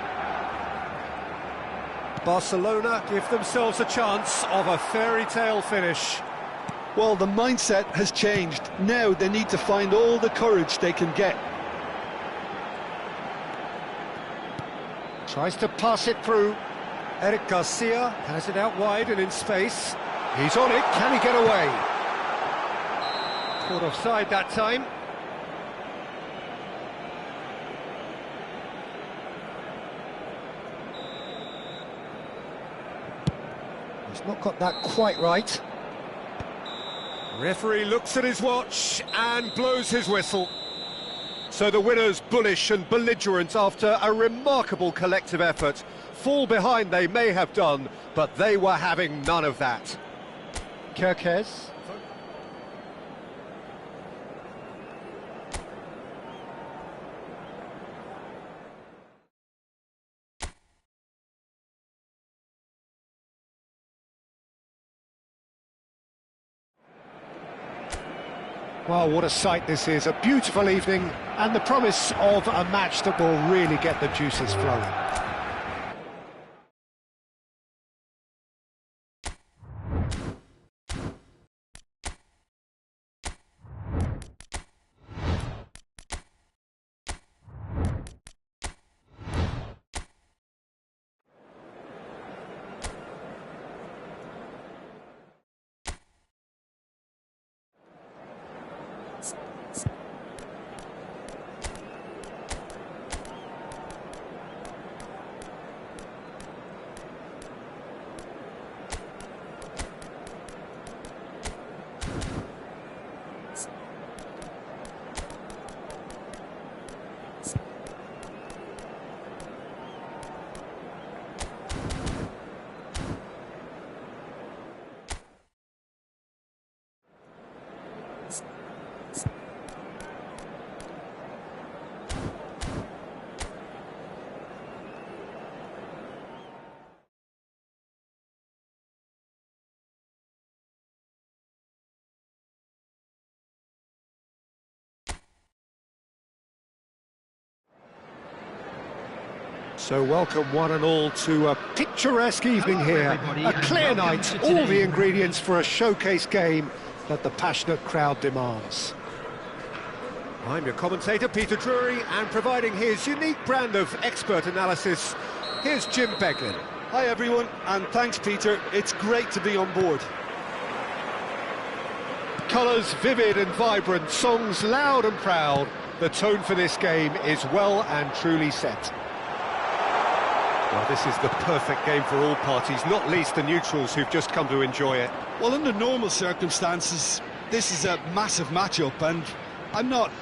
Barcelona give themselves a chance of a fairy tale finish. Well, the mindset has changed. Now they need to find all the courage they can get. Tries to pass it through. Eric Garcia has it out wide and in space. He's on it. Can he get away? Caught offside that time. He's not got that quite right. Referee looks at his watch and blows his whistle. So the winners, bullish and belligerent after a remarkable collective effort. Fall behind they may have done, but they were having none of that. Kerkez. Well, what a sight this is, a beautiful evening and the promise of a match that will really get the juices flowing. So welcome one and all to a picturesque evening here, a clear night, all the ingredients for a showcase game that the passionate crowd demands. I'm your commentator, Peter Drury, and providing his unique brand of expert analysis, here's Jim Beglin. Hi everyone, and thanks Peter, it's great to be on board. Colours vivid and vibrant, songs loud and proud. The tone for this game is well and truly set. Well, this is the perfect game for all parties, not least the neutrals who've just come to enjoy it. Well, under normal circumstances, this is a massive matchup, and I'm not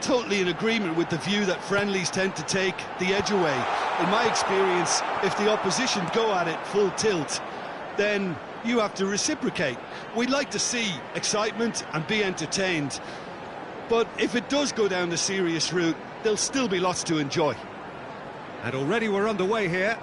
totally in agreement with the view that friendlies tend to take the edge away. In my experience, if the opposition go at it full tilt, then you have to reciprocate. We'd like to see excitement and be entertained, but if it does go down the serious route, there'll still be lots to enjoy. And already we're underway here.